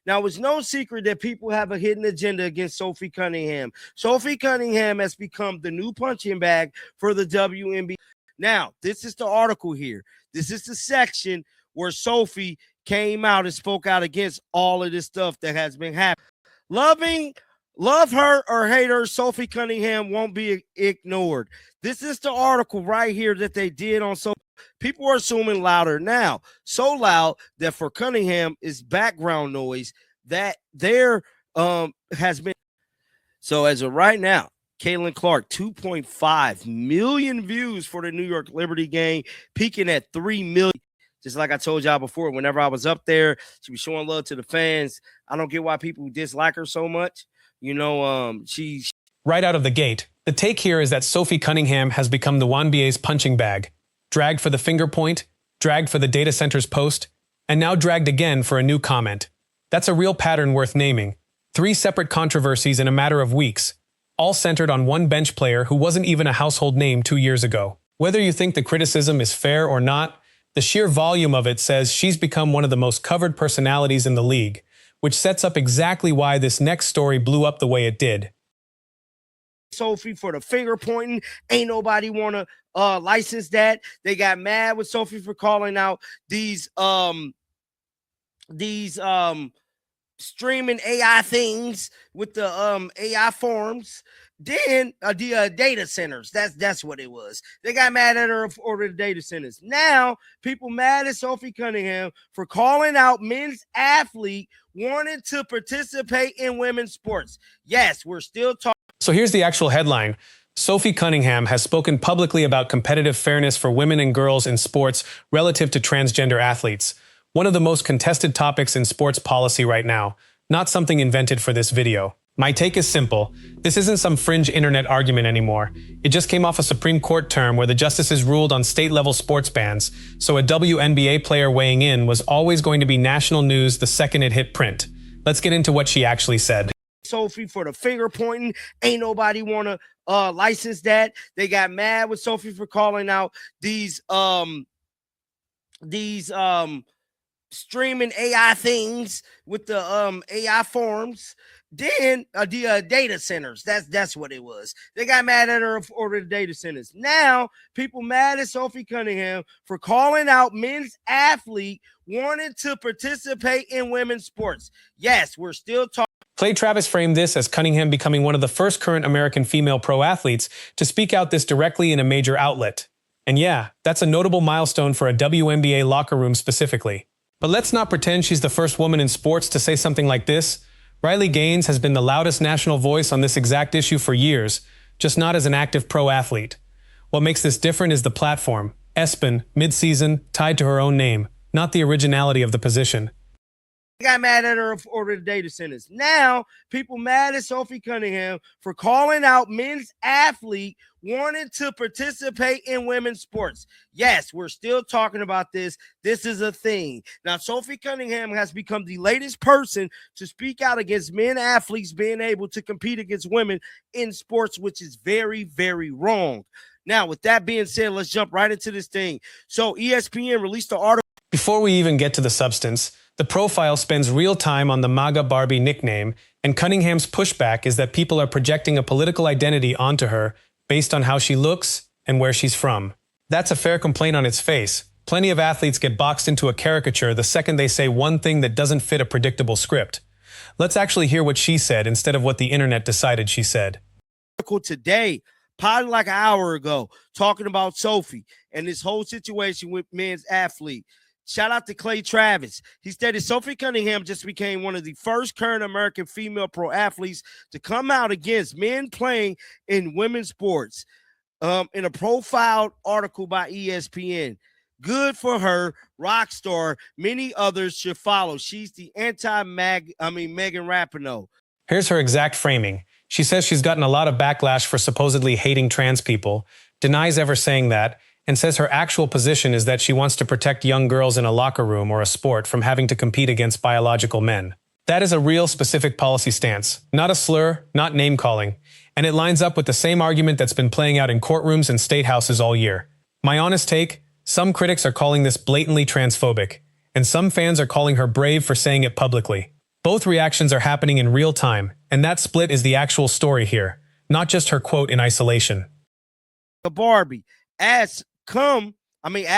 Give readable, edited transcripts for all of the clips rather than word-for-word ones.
Now, it's no secret that people have a hidden agenda against Sophie Cunningham. Sophie Cunningham has become the new punching bag for the WNBA. Now, this is the article here. This is the section where Sophie came out and spoke out against all of this stuff that has been happening. Love her or hate her, Sophie Cunningham won't be ignored. This is the article right here that they did on Sophie. People are assuming louder now, so loud that for Cunningham is background noise that there has been. So as of right now, Caitlin Clark, 2.5 million views for the New York Liberty game, peaking at 3 million. Just like I told y'all before, whenever I was up there, she was showing love to the fans. I don't get why people dislike her so much. You know, she's right out of the gate. The take here is that Sophie Cunningham has become the WNBA's punching bag. Dragged for the finger point, dragged for the data center's post, and now dragged again for a new comment. That's a real pattern worth naming. 3 separate controversies in a matter of weeks, all centered on one bench player who wasn't even a household name 2 years ago. Whether you think the criticism is fair or not, the sheer volume of it says she's become one of the most covered personalities in the league, which sets up exactly why this next story blew up the way it did. Sophie for the finger pointing. Ain't nobody want to license that. They got mad with Sophie for calling out these streaming AI things with the AI forms. Then the data centers. That's what it was. They got mad at her for the data centers. Now people mad at Sophie Cunningham for calling out men's athlete wanting to participate in women's sports. Yes, we're still talking. So here's the actual headline. Sophie Cunningham has spoken publicly about competitive fairness for women and girls in sports relative to transgender athletes. One of the most contested topics in sports policy right now, not something invented for this video. My take is simple. This isn't some fringe internet argument anymore. It just came off a Supreme Court term where the justices ruled on state-level sports bans, so a WNBA player weighing in was always going to be national news the second it hit print. Let's get into what she actually said. Sophie for the finger pointing. Ain't nobody want to license that. They got mad with Sophie for calling out these streaming AI things with the AI forms. Then the data centers. That's what it was. They got mad at her for the data centers. Now people mad at Sophie Cunningham for calling out men's athlete wanting to participate in women's sports. Yes, we're still talking. Clay Travis framed this as Cunningham becoming one of the first current American female pro athletes to speak out this directly in a major outlet. And yeah, that's a notable milestone for a WNBA locker room specifically. But let's not pretend she's the first woman in sports to say something like this. Riley Gaines has been the loudest national voice on this exact issue for years, just not as an active pro athlete. What makes this different is the platform, ESPN, mid-season, tied to her own name, not the originality of the position. Got mad at her for the data centers. Now people mad at Sophie Cunningham for calling out men's athlete wanting to participate in women's sports. Yes, we're still talking about this. This is a thing. Now Sophie Cunningham has become the latest person to speak out against men athletes being able to compete against women in sports, which is very, very wrong. Now, with that being said, let's jump right into this thing. So ESPN released the article. Before we even get to the substance, the profile spends real time on the MAGA Barbie nickname, and Cunningham's pushback is that people are projecting a political identity onto her based on how she looks and where she's from. That's a fair complaint on its face. Plenty of athletes get boxed into a caricature the second they say one thing that doesn't fit a predictable script. Let's actually hear what she said instead of what the internet decided she said. Today, probably like an hour ago, talking about Sophie and this whole situation with men's athlete. Shout out to Clay Travis. He stated Sophie Cunningham just became one of the first current American female pro athletes to come out against men playing in women's sports. In a profiled article by ESPN. Good for her, rock star. Many others should follow. She's the Megan Rapinoe. Here's her exact framing. She says she's gotten a lot of backlash for supposedly hating trans people, denies ever saying that, and says her actual position is that she wants to protect young girls in a locker room or a sport from having to compete against biological men. That is a real specific policy stance, not a slur, not name-calling, and it lines up with the same argument that's been playing out in courtrooms and state houses all year. My honest take, some critics are calling this blatantly transphobic, and some fans are calling her brave for saying it publicly. Both reactions are happening in real time, and that split is the actual story here, not just her quote in isolation. Barbie, as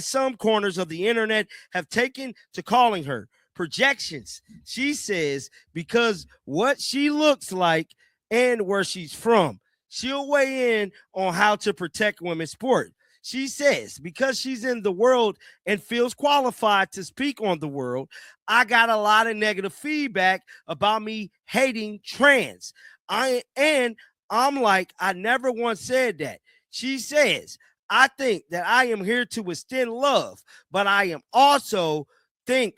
some corners of the internet have taken to calling her projections. She says because what she looks like and where she's from, she'll weigh in on how to protect women's sport. She says because she's in the world and feels qualified to speak on the world, I got a lot of negative feedback about me hating trans. I'm like, I never once said that. She says, I think that I am here to extend love, but I also think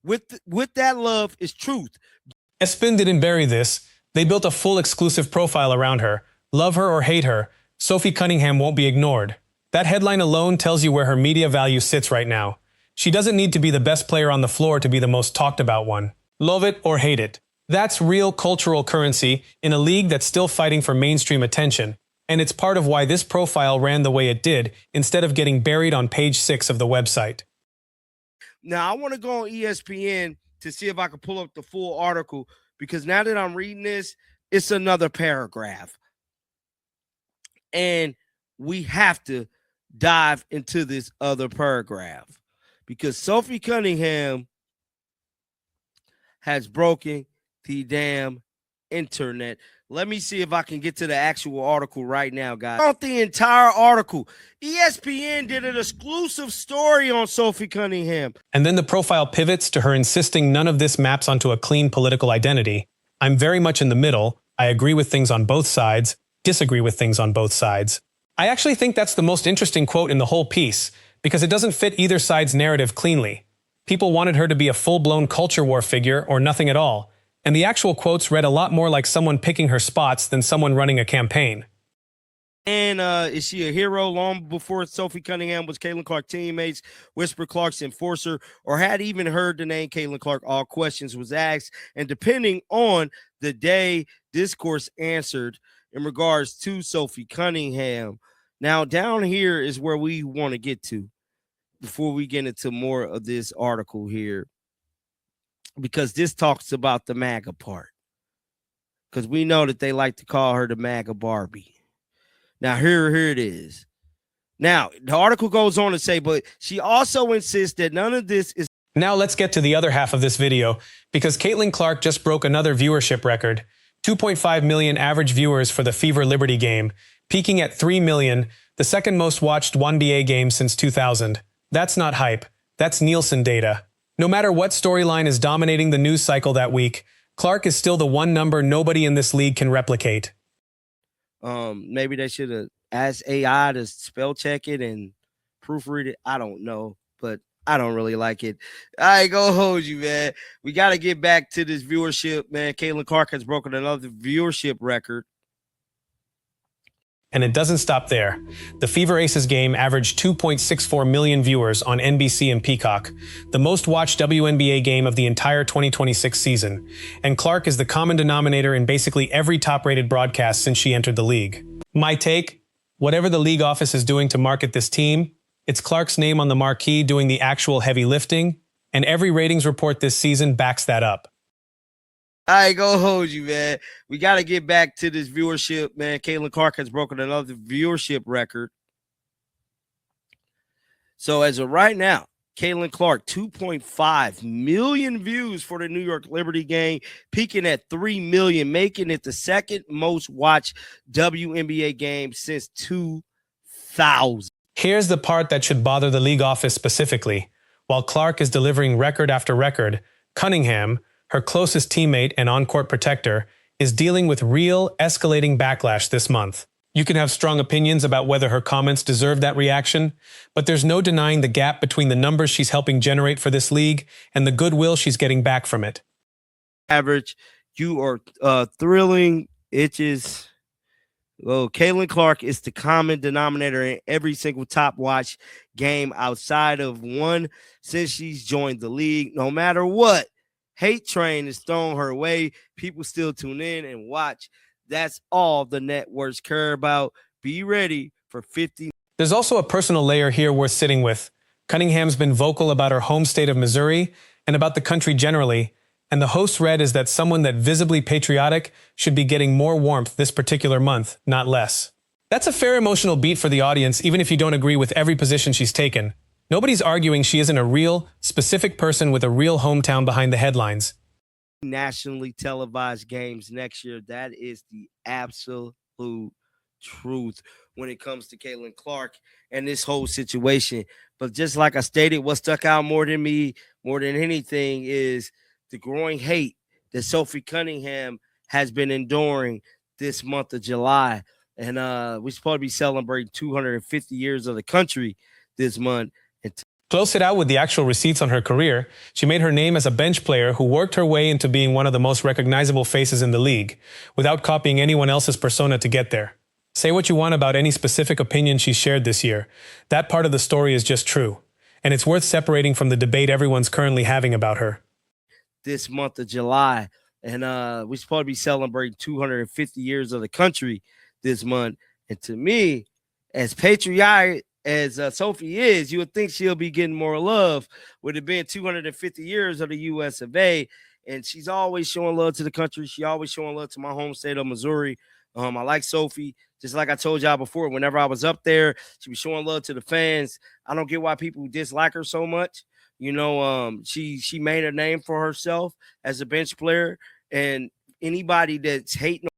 with that love is truth. ESPN didn't bury this. They built a full exclusive profile around her. Love her or hate her, Sophie Cunningham won't be ignored. That headline alone tells you where her media value sits right now. She doesn't need to be the best player on the floor to be the most talked about one. Love it or hate it. That's real cultural currency in a league that's still fighting for mainstream attention. And it's part of why this profile ran the way it did, instead of getting buried on page 6 of the website. Now, I want to go on ESPN to see if I can pull up the full article, because now that I'm reading this, it's another paragraph. And we have to dive into this other paragraph because Sophie Cunningham has broken the damn internet. Let me see if I can get to the actual article right now, guys. On the entire article, ESPN did an exclusive story on Sophie Cunningham. And then the profile pivots to her insisting none of this maps onto a clean political identity. I'm very much in the middle. I agree with things on both sides, disagree with things on both sides. I actually think that's the most interesting quote in the whole piece, because it doesn't fit either side's narrative cleanly. People wanted her to be a full-blown culture war figure or nothing at all. And the actual quotes read a lot more like someone picking her spots than someone running a campaign. And is she a hero? Long before Sophie Cunningham was Caitlin Clark teammates, Whisper Clark's enforcer, or had even heard the name Caitlin Clark, all questions was asked. And depending on the day, discourse answered in regards to Sophie Cunningham. Now, down here is where we want to get to before we get into more of this article here, because this talks about the MAGA part, because we know that they like to call her the MAGA Barbie. Now, here it is. Now, the article goes on to say, but she also insists that none of this is. Now let's get to the other half of this video, because Caitlin Clark just broke another viewership record. 2.5 million average viewers for the Fever Liberty game, peaking at 3 million, the second most watched WNBA game since 2000. That's not hype. That's Nielsen data. No matter what storyline is dominating the news cycle that week, Clark is still the one number nobody in this league can replicate. Maybe they should have asked AI to spell check it and proofread it. I don't know, but I don't really like it. I ain't gonna hold you, man. We got to get back to this viewership, man. Caitlin Clark has broken another viewership record. And it doesn't stop there. The Fever Aces game averaged 2.64 million viewers on NBC and Peacock, the most watched WNBA game of the entire 2026 season. And Clark is the common denominator in basically every top-rated broadcast since she entered the league. My take? Whatever the league office is doing to market this team, it's Clark's name on the marquee doing the actual heavy lifting, and every ratings report this season backs that up. I ain't gonna hold you, man. We got to get back to this viewership, man. Caitlin Clark has broken another viewership record. So as of right now, Caitlin Clark, 2.5 million views for the New York Liberty game, peaking at 3 million, making it the second most watched WNBA game since 2000. Here's the part that should bother the league office specifically. While Clark is delivering record after record, Cunningham, her closest teammate and on-court protector, is dealing with real, escalating backlash this month. You can have strong opinions about whether her comments deserve that reaction, but there's no denying the gap between the numbers she's helping generate for this league and the goodwill she's getting back from it. Average, you are thrilling itches. Well, Caitlin Clark is the common denominator in every single top watch game outside of one since she's joined the league. No matter what hate train is thrown her way, people still tune in and watch. That's all the networks care about. Be ready for 50. There's also a personal layer here worth sitting with. Cunningham's been vocal about her home state of Missouri, and about the country generally, and the host read is that someone that visibly patriotic should be getting more warmth this particular month, not less. That's a fair emotional beat for the audience, even if you don't agree with every position she's taken. Nobody's arguing she isn't a real, specific person with a real hometown behind the headlines. Nationally televised games next year. That is the absolute truth when it comes to Caitlin Clark and this whole situation. But just like I stated, what stuck out more than anything, is the growing hate that Sophie Cunningham has been enduring this month of July. And we're supposed to be celebrating 250 years of the country this month. Close it out with the actual receipts on her career. She made her name as a bench player who worked her way into being one of the most recognizable faces in the league, without copying anyone else's persona to get there. Say what you want about any specific opinion she shared this year. That part of the story is just true, and it's worth separating from the debate everyone's currently having about her. This month of July, and we're supposed to be celebrating 250 years of the country this month. And to me, as patriotic as Sophie is, you would think she'll be getting more love with it being 250 years of the U.S. of A. And she's always showing love to the country. She always showing love to my home state of Missouri. I like Sophie. Just like I told y'all before, whenever I was up there, she was showing love to the fans. I don't get why people dislike her so much. You know, she made a name for herself as a bench player, and anybody that's hating